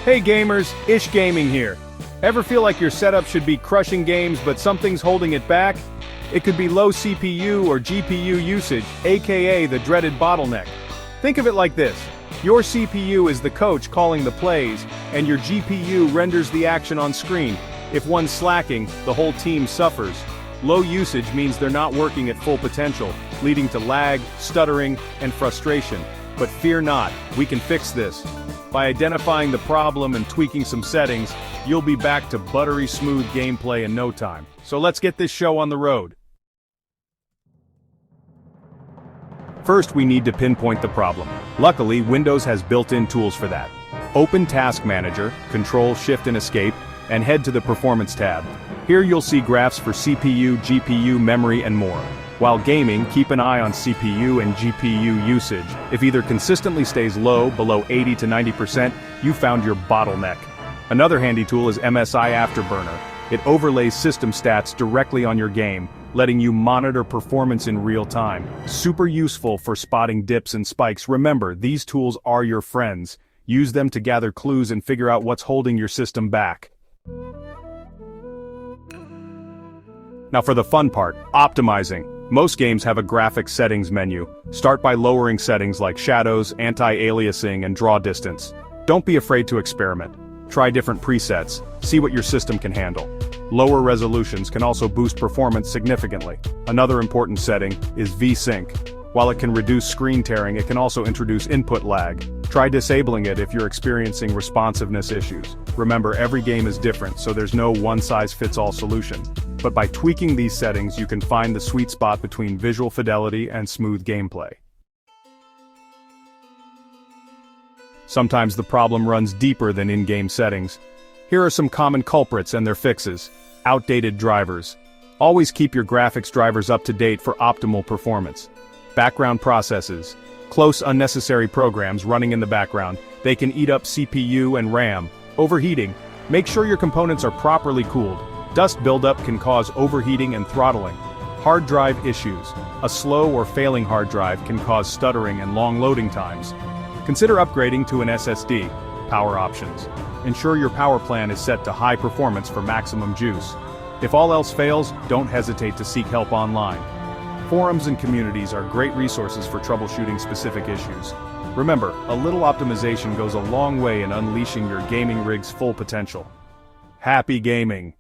Hey gamers, Ish Gaming here. Ever feel like your setup should be crushing games but something's holding it back? It could be low CPU or GPU usage, aka the dreaded bottleneck. Think of it like this. Your CPU is the coach calling the plays, and your GPU renders the action on screen. If one's slacking, the whole team suffers. Low usage means they're not working at full potential, leading to lag, stuttering, and frustration. But fear not, we can fix this. By identifying the problem and tweaking some settings, you'll be back to buttery smooth gameplay in no time. So let's get this show on the road. First, we need to pinpoint the problem. Luckily, Windows has built-in tools for that. Open Task Manager, Control, Shift and Escape, and head to the Performance tab. Here you'll see graphs for CPU, GPU, memory, and more. While gaming, keep an eye on CPU and GPU usage. If either consistently stays low, below 80 to 90%, you found your bottleneck. Another handy tool is MSI Afterburner. It overlays system stats directly on your game, letting you monitor performance in real time. Super useful for spotting dips and spikes. Remember, these tools are your friends. Use them to gather clues and figure out what's holding your system back. Now for the fun part, optimizing. Most games have a graphics settings menu. Start by lowering settings like shadows, anti-aliasing, and draw distance. Don't be afraid to experiment. Try different presets, see what your system can handle. Lower resolutions can also boost performance significantly. Another important setting is VSync. While it can reduce screen tearing, it can also introduce input lag. Try disabling it if you're experiencing responsiveness issues. Remember, every game is different, so there's no one-size-fits-all solution. But by tweaking these settings, you can find the sweet spot between visual fidelity and smooth gameplay. Sometimes the problem runs deeper than in-game settings. Here are some common culprits and their fixes. Outdated drivers. Always keep your graphics drivers up to date for optimal performance. Background processes. Close unnecessary programs running in the background. They can eat up CPU and RAM. Overheating. Make sure your components are properly cooled. Dust buildup can cause overheating and throttling. Hard drive issues. A slow or failing hard drive can cause stuttering and long loading times. Consider upgrading to an SSD. Power options. Ensure your power plan is set to high performance for maximum juice. If all else fails, don't hesitate to seek help online. Forums and communities are great resources for troubleshooting specific issues. Remember, a little optimization goes a long way in unleashing your gaming rig's full potential. Happy gaming!